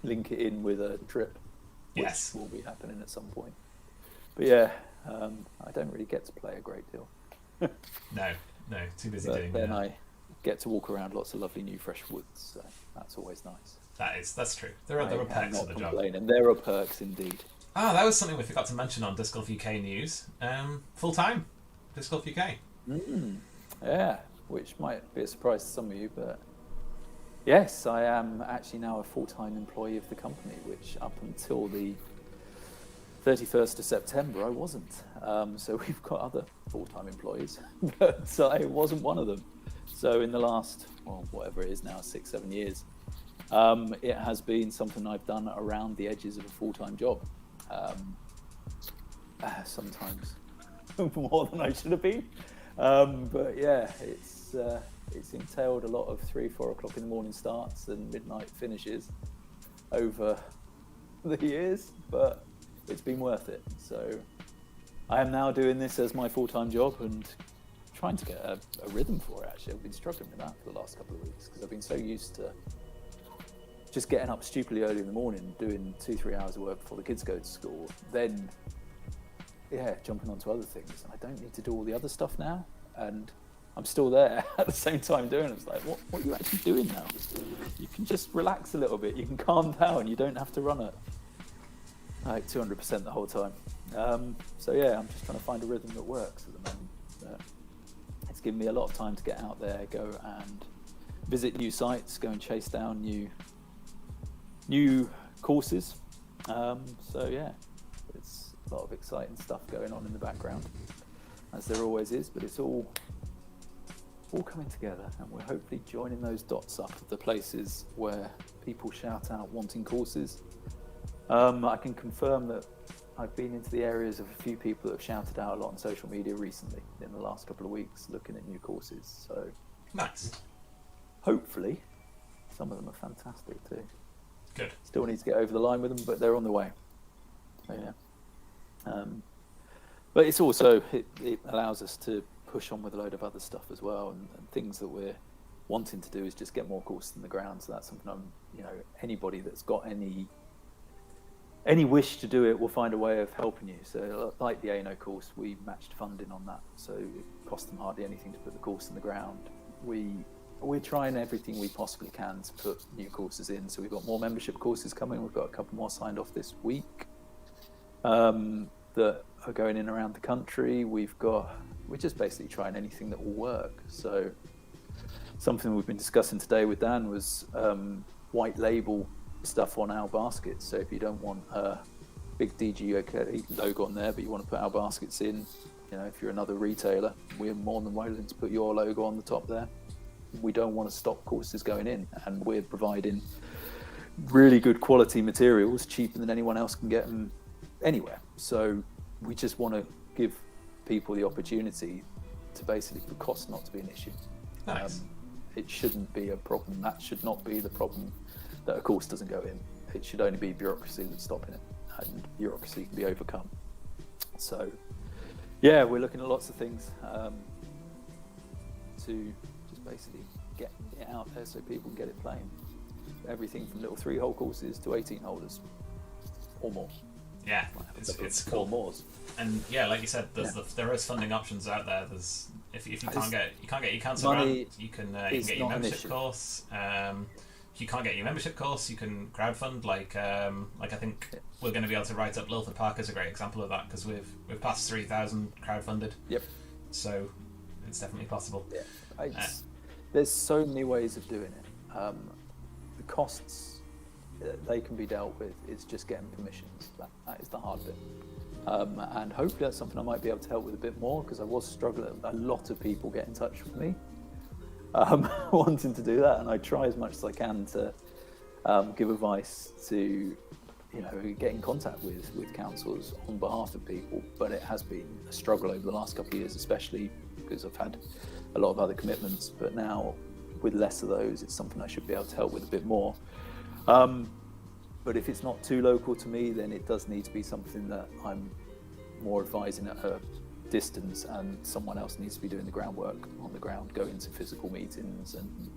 link it in with a trip, which will be happening at some point. But yeah, I don't really get to play a great deal. No, too busy doing that. Then I get to walk around lots of lovely new fresh woods, so that's always nice. That's true. There are perks of the job. There are perks indeed. Ah, that was something we forgot to mention on Disc Golf UK news. Full time, Disc Golf UK. Yeah, which might be a surprise to some of you, but yes, I am actually now a full-time employee of the company, which up until the 31st of September I wasn't. So we've got other full-time employees, but I wasn't one of them. So in the last, whatever it is now, 6-7 years, it has been something I've done around the edges of a full-time job. Sometimes more than I should have been. But yeah, it's entailed a lot of 3-4 o'clock in the morning starts and midnight finishes over the years, but it's been worth it. So I am now doing this as my full-time job and trying to get a rhythm for it. Actually, I've been struggling with that for the last couple of weeks because I've been so used to just getting up stupidly early in the morning, doing 2-3 hours of work before the kids go to school, then jumping onto other things. And I don't need to do all the other stuff now, and I'm still there at the same time doing it. It's like, what are you actually doing now? You can just relax a little bit. You can calm down. You don't have to run at like 200% the whole time. So yeah, I'm just trying to find a rhythm that works at the moment. It's given me a lot of time to get out there, go and visit new sites, go and chase down new courses. So yeah, it's a lot of exciting stuff going on in the background, as there always is, but it's all coming together, and we're hopefully joining those dots up of the places where people shout out wanting courses. I can confirm that I've been into the areas of a few people that have shouted out a lot on social media recently in the last couple of weeks looking at new courses. So Nice. hopefully some of them are fantastic too. Good. Still need to get over the line with them, but they're on the way. So yeah. But it's also, it allows us to push on with a load of other stuff as well, and things that we're wanting to do is just get more courses in the ground. So that's something anybody that's got any wish to do it will find a way of helping you. So like the ANO course, we matched funding on that, so it cost them hardly anything to put the course in the ground. We're trying everything we possibly can to put new courses in. So we've got more membership courses coming. We've got a couple more signed off this week that are going in around the country. We're just basically trying anything that will work. So something we've been discussing today with Dan was white label stuff on our baskets. So if you don't want a big DGOK logo on there, but you want to put our baskets in, if you're another retailer, we're more than willing to put your logo on the top there. We don't want to stop courses going in, and we're providing really good quality materials cheaper than anyone else can get them anywhere. So we just want to give people the opportunity to basically, for cost not to be an issue. Nice. It shouldn't be a problem. That should not be the problem, that a course doesn't go in. It should only be bureaucracy that's stopping it, and bureaucracy can be overcome. So yeah, we're looking at lots of things to just basically get it out there so people can get it playing. Everything from little 3-hole courses to 18 holders or more. Yeah, it's cool. Or more. And yeah, like you said, there is funding options out there. There's if you can't get your cancer grant, you can get your membership course. If you can't get your membership course, you can crowdfund. Like I think we're going to be able to write up Lilford Park as a great example of that, because we've passed 3,000 crowdfunded. Yep. So it's definitely possible. Yeah. There's so many ways of doing it. The costs, they can be dealt with. It's just getting permissions. That is the hard bit. And hopefully that's something I might be able to help with a bit more, because I was struggling. A lot of people get in touch with me wanting to do that, and I try as much as I can to give advice to get in contact with councils on behalf of people. But it has been a struggle over the last couple of years, especially because I've had a lot of other commitments. But now with less of those, it's something I should be able to help with a bit more. But if it's not too local to me, then it does need to be something that I'm more advising at a distance, and someone else needs to be doing the groundwork on the ground, going to physical meetings and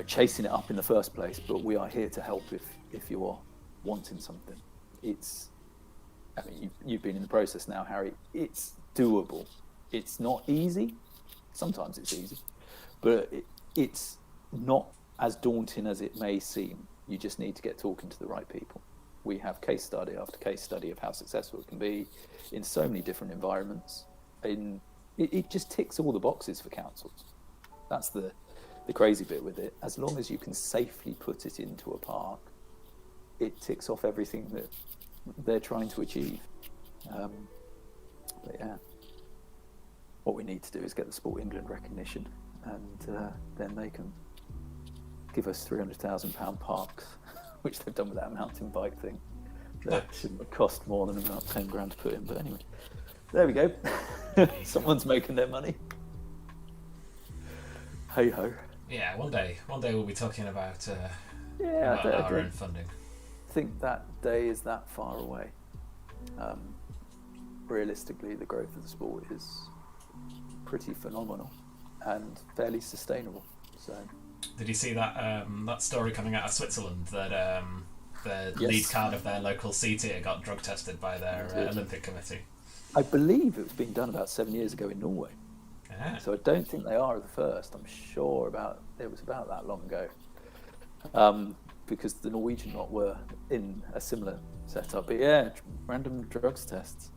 chasing it up in the first place. But we are here to help if you're wanting something. You've been in the process now, Harry. It's doable. It's not easy. Sometimes it's easy, but it's not as daunting as it may seem. You just need to get talking to the right people. We have case study after case study of how successful it can be in so many different environments. It just ticks all the boxes for councils. That's the crazy bit with it. As long as you can safely put it into a park, it ticks off everything that they're trying to achieve. But yeah, what we need to do is get the Sport England recognition, and then they can give us £300,000 parks, which they've done with that mountain bike thing. That shouldn't cost more than about 10 grand to put in, but anyway, there we go. Someone's making their money. Hey ho. Yeah, one day we'll be talking about our own funding. I think that day is that far away. Realistically, the growth of the sport is pretty phenomenal and fairly sustainable. So. Did you see that that story coming out of Switzerland that the lead card of their local C tier got drug tested by their Olympic committee? I believe it was being done about 7 years ago in Norway. Yeah. So I don't think they are the first. I'm sure it was about that long ago, because the Norwegian lot were in a similar setup. But yeah, random drugs tests.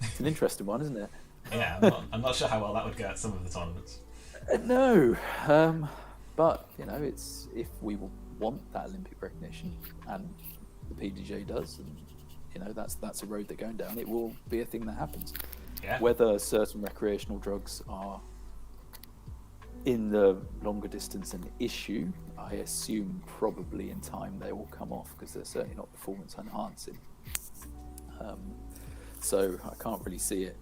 It's an interesting one, isn't it? Yeah, I'm not sure how well that would go at some of the tournaments. No. But it's if we want that Olympic recognition, and the PDJ does, and you know that's a road they're going down. It will be a thing that happens. Yeah. Whether certain recreational drugs are in the longer distance an issue, I assume probably in time they will come off, because they're certainly not performance enhancing. So I can't really see it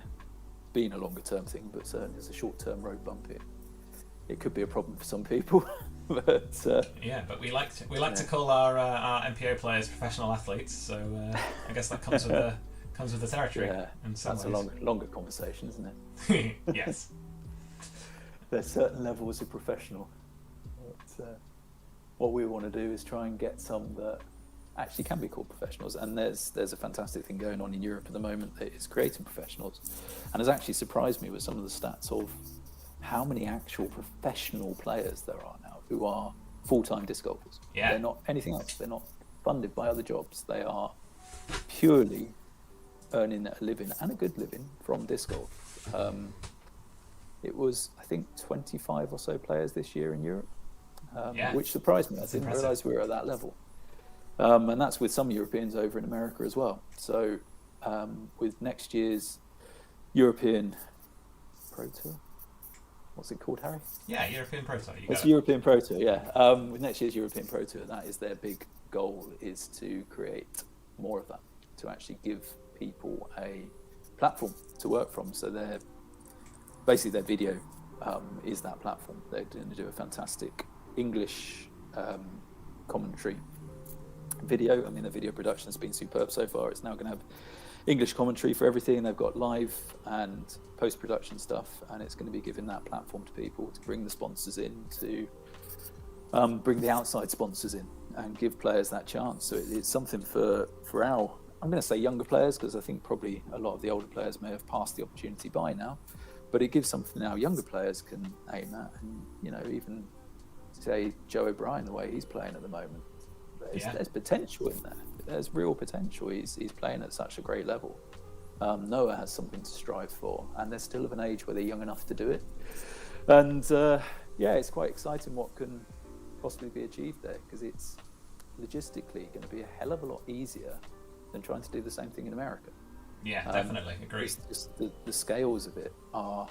being a longer term thing, but certainly as a short term road bump, it could be a problem for some people. But but we like to call our MPO players professional athletes, so I guess that comes with the territory. Yeah, in some that's ways. a longer conversation, isn't it? Yes. There's certain levels of professional. But, what we want to do is try and get some that actually can be called professionals, and there's a fantastic thing going on in Europe at the moment that is creating professionals, and has actually surprised me with some of the stats of how many actual professional players there are now who are full-time disc golfers. Yeah. They're not anything else. They're not funded by other jobs. They are purely earning a living, and a good living, from disc golf. It was, I think, 25 or so players this year in Europe, which surprised me. I didn't realise we were at that level. And that's with some Europeans over in America as well. So with next year's European Pro Tour, what's it called, Harry? Yeah, European Pro Tour. It's European Pro Tour, yeah. With next year's European Pro Tour, that is their big goal, is to create more of that, to actually give people a platform to work from. So their video is that platform. They're going to do a fantastic English commentary video. I mean, the video production has been superb so far. It's now going to have English commentary for everything. They've got live and post-production stuff, and it's going to be giving that platform to people to bring the sponsors in, to bring the outside sponsors in, and give players that chance. So it's something for our, I'm going to say younger players, because I think probably a lot of the older players may have passed the opportunity by now, but it gives something our younger players can aim at. And you know, even say Joe O'Brien, the way he's playing at the moment, there's potential in there. There's real potential. He's playing at such a great level. Noah has something to strive for, and they're still of an age where they're young enough to do it. And it's quite exciting what can possibly be achieved there, because it's logistically going to be a hell of a lot easier than trying to do the same thing in America. Yeah, definitely agree. Just the scales of it are,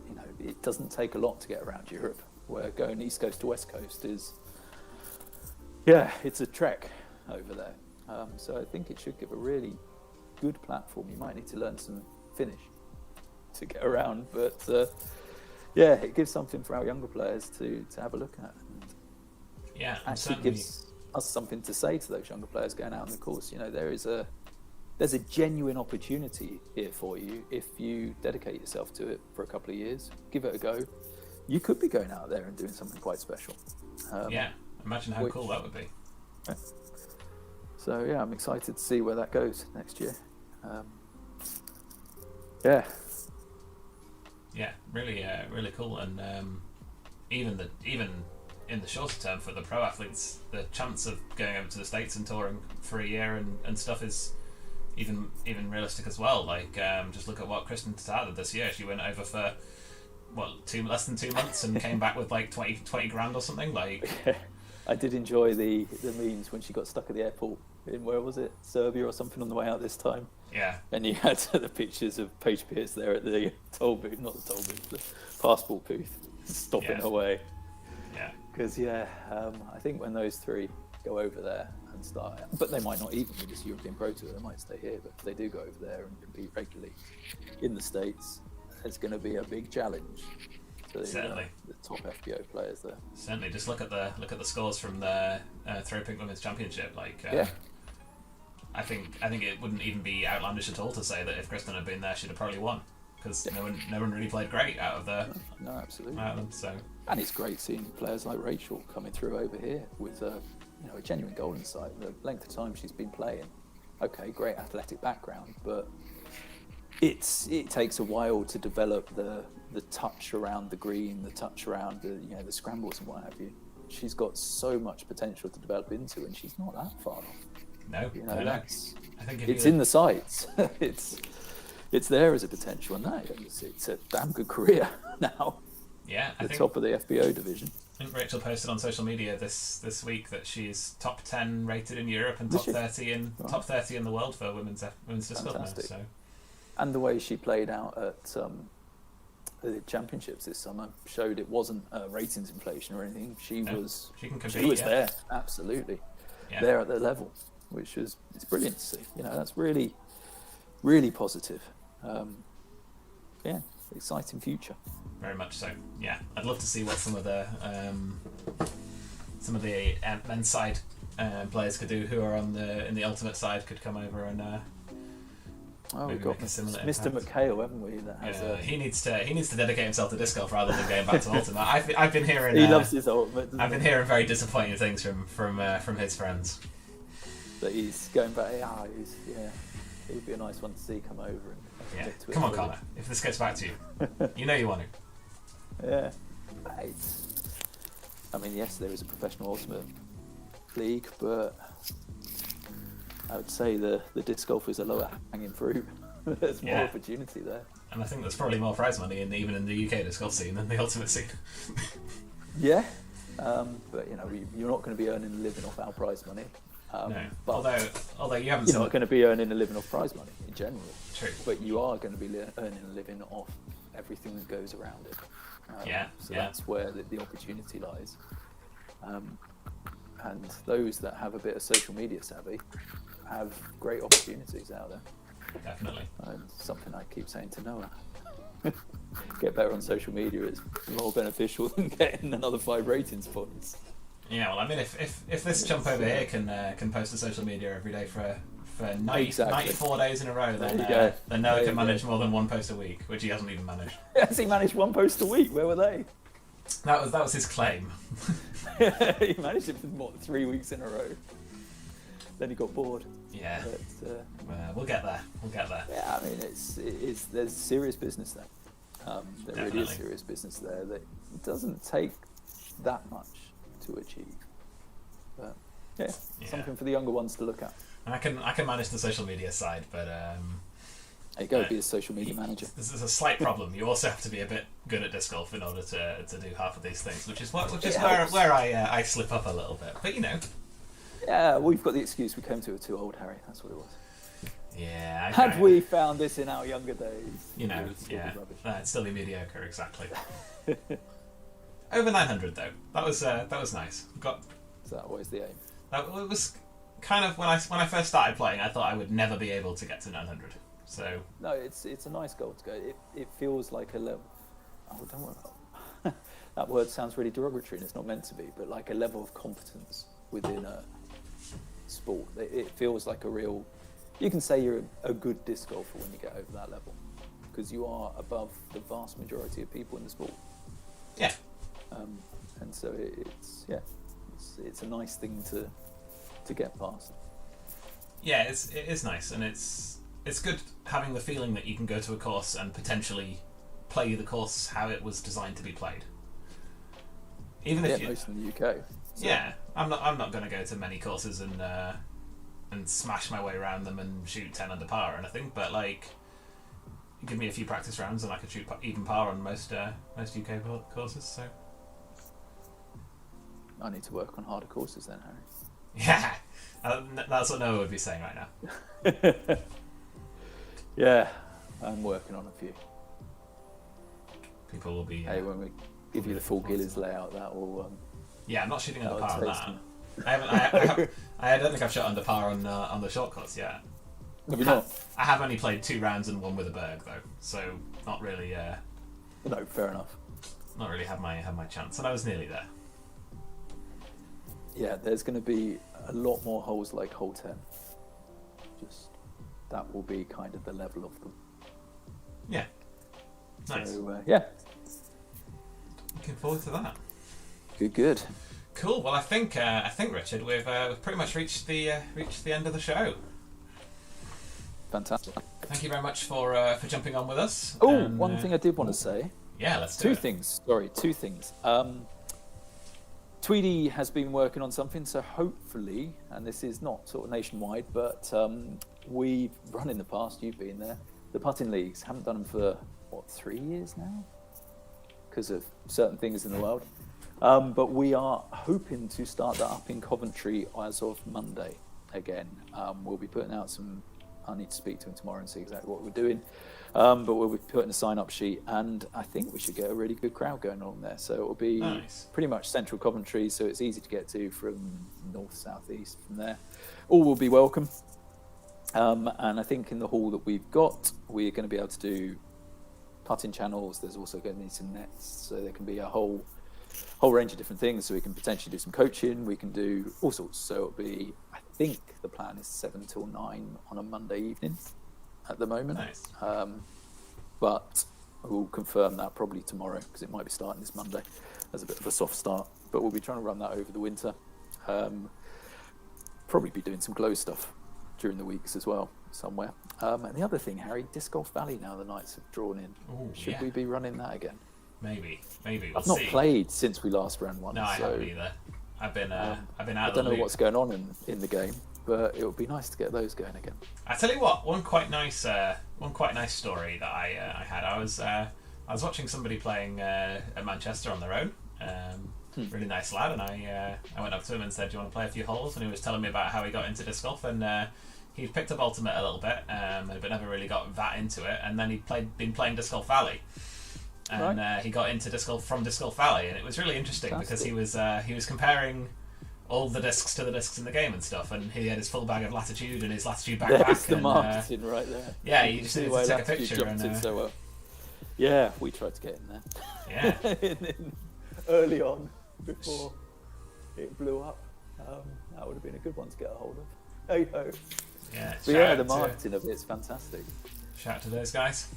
you know, it doesn't take a lot to get around Europe, where going East Coast to West Coast is, it's a trek over there. So I think it should give a really good platform. You might need to learn some Finnish to get around, but it gives something for our younger players to have a look at. And actually gives us something to say to those younger players going out on the course. You know, there's a genuine opportunity here for you if you dedicate yourself to it for a couple of years, give it a go. You could be going out there and doing something quite special. Imagine how cool that would be. So I'm excited to see where that goes next year. Really cool. And even in the shorter term for the pro athletes, the chance of going over to the States and touring for a year and stuff is even realistic as well. Like just look at what Kristen Tatar did this year. She went over for less than 2 months and came back with like 20 grand or something. Like I did enjoy the memes when she got stuck at the airport in, where was it, Serbia or something, on the way out this time. Yeah. And you had the pictures of Paige Pierce there at the toll booth, not the toll booth, the passport booth, stopping away. Yeah. Because I think when those three go over there and start, but they might not even be just European Pro Tour, they might stay here, but if they do go over there and compete regularly in the States, it's going to be a big challenge. Certainly, the top FPO players there. Certainly, just look at the scores from the Throw Pink Women's Championship. I think it wouldn't even be outlandish at all to say that if Kristen had been there, she'd have probably won, because no one really played great out of the. No, absolutely. So. And it's great seeing players like Rachel coming through over here with a genuine goal in sight. The length of time she's been playing. Okay, great athletic background, but it takes a while to develop the touch around the green, the touch around the scrambles and what have you. She's got so much potential to develop into, and she's not that far off. No, I think it's in the sights. it's there as a potential, and it's a damn good career now. Yeah, top of the FBO division. think Rachel posted on social media this week that she's top 10 rated in Europe and top 30 in the world for women's disc golf now. So. And the way she played out at the championships this summer showed it wasn't ratings inflation or anything. She was there, absolutely, there at the level, which is it's brilliant to see. That's really, really positive. Exciting future. Very much so. Yeah, I'd love to see what some of the men's side players could do who are in the ultimate side could come over and. We've got Mr. McHale, haven't we? That has he needs to dedicate himself to disc golf rather than going back to ultimate. I've been hearing he loves his ultimate. I've been hearing very disappointing things from his friends. That he's going back. It would be a nice one to see come over and come on, Connor. If this gets back to you, you want to. Yeah. I mean, yes, there is a professional ultimate league, but I would say the disc golf is a lower hanging fruit. There's more opportunity there. And I think there's probably more prize money even in the UK disc golf scene than the ultimate scene. Yeah. But you're not going to be earning a living off our prize money. No. But although you haven't, you're not going to be earning a living off prize money in general. True. But you are going to be earning a living off everything that goes around it. So that's where the opportunity lies. And those that have a bit of social media savvy have great opportunities out there. Definitely. Something I keep saying to Noah. Get better on social media is more beneficial than getting another 5 ratings points. Yeah, well, I mean, if this chump over here can post to social media every day for 94 days in a row, then Noah can manage more than 1 post a week, which he hasn't even managed. Has he managed 1 post a week? Where were they? That was his claim. He managed it for 3 weeks in a row. Then he got bored. Yeah. But, we'll get there. Yeah, I mean, there's serious business there. There Definitely. really is serious business there that it doesn't take that much to achieve. But something for the younger ones to look at. And I can manage the social media side, but there you go, be a social media manager. This is a slight problem. You also have to be a bit good at disc golf in order to do half of these things, which is where I slip up a little bit. But Yeah, we've got the excuse we came to it too old, Harry. That's what it was. Yeah. Had we found this in our younger days, it's still be mediocre, exactly. Over 900 though. That was nice. Is that always the aim? It was kind of when I first started playing, I thought I would never be able to get to 900. So no, it's a nice goal to go. It feels like a level. Oh, don't worry. That word sounds really derogatory, and it's not meant to be. But like a level of competence within a sport, it feels like a real. You can say you're a good disc golfer when you get over that level, because you are above the vast majority of people in the sport. Yeah. And so it's a nice thing to get past. Yeah, it is nice, and it's good having the feeling that you can go to a course and potentially play the course how it was designed to be played. Even if most in the UK. So. Yeah, I'm not going to go to many courses and smash my way around them and shoot 10 under par or anything, but like, give me a few practice rounds and I could shoot even par on most UK courses. So I need to work on harder courses then, Harry. Yeah, that's what Noah would be saying right now. Yeah, I'm working on a few. People will be. Hey, when we give you the full Gillies layout, that will. Yeah, I'm not shooting under par on that. I don't think I've shot under par on the short course yet. Have you not? I have only played 2 rounds and 1 with a berg though, so not really. No, fair enough. Not really had my chance, and I was nearly there. Yeah, there's going to be a lot more holes like hole 10. Just that will be kind of the level of them. Yeah. Nice. So, yeah. Looking forward to that. Good. Cool. Well, I think Richard, we've pretty much reached the end of the show. Fantastic. Thank you very much for jumping on with us. Oh, one thing I did want to say. Yeah, let's do it. Two things. Tweedy has been working on something, so hopefully, and this is not sort of nationwide, but we've run in the past, you've been there, the putting leagues, haven't done them for, 3 years now? Because of certain things in the world. But we are hoping to start that up in Coventry as of Monday again. We'll be putting out some... I need to speak to him tomorrow and see exactly what we're doing. But we'll be putting a sign-up sheet, and I think we should get a really good crowd going on there. So it'll be pretty much central Coventry, so it's easy to get to from north, south, east from there. All will be welcome. And I think in the hall that we've got, we're going to be able to do putting channels. There's also going to be some nets, so there can be a whole range of different things. So we can potentially do some coaching. We can do all sorts. So it'll be, I think the plan is 7 till 9 on a Monday evening at the moment. Nice. But we'll confirm that probably tomorrow, because it might be starting this Monday as a bit of a soft start. But we'll be trying to run that over the winter. Probably be doing some glow stuff during the weeks as well, somewhere. And the other thing, Harry, Disc Golf Valley now the nights have drawn in. Ooh, Should we be running that again? Maybe. We'll I've not see. played since we last ran one. No, I so, haven't either. I've been out I of the don't know loop. what's going on in the game, but it would be nice to get those going again. I tell you what, one quite nice story that I had. I was watching somebody playing at Manchester on their own. Really nice lad, and I went up to him and said, "Do you want to play a few holes?" And he was telling me about how he got into disc golf, and he'd picked up Ultimate a little bit, but never really got that into it. And then he'd been playing Disc Golf Valley, and he got into disc golf from Disc Golf Valley, and it was really interesting because he was comparing all the discs to the discs in the game and stuff, and he had his full bag of Latitude and his Latitude backpack. There's the and, marketing right there. Yeah, you just needed to take a Latitude picture. jumped And, in so well. Yeah, we tried to get in there. Yeah. in early on, before it blew up. That would have been a good one to get a hold of. Hey ho. Yeah, But yeah, the marketing of it's fantastic. Shout out to those guys.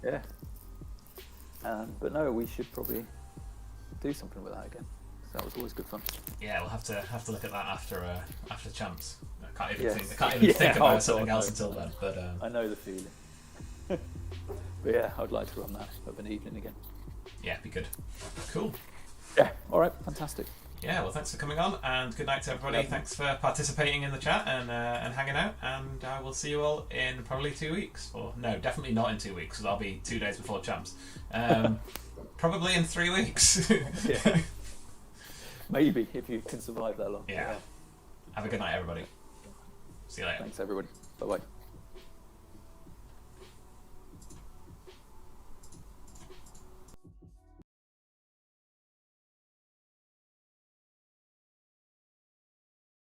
Yeah. But no, we should probably do something with that again. That was always good fun. Yeah, we'll have to look at that after champs. I can't even Yes. think about Oh, something God, else no. until then. But I know the feeling. But yeah, I'd like to run that of an evening again. yeah, be good. Cool. Yeah. All right. Fantastic. Yeah, well, thanks for coming on, and good night to everybody. Yep. Thanks for participating in the chat and hanging out, and I will see you all in probably 2 weeks. Or no, definitely not in 2 weeks, because I'll be 2 days before champs. Probably in 3 weeks. Yeah. Maybe if you can survive that long. Yeah. Have a good night, everybody. See you later. Thanks, everybody. Bye bye.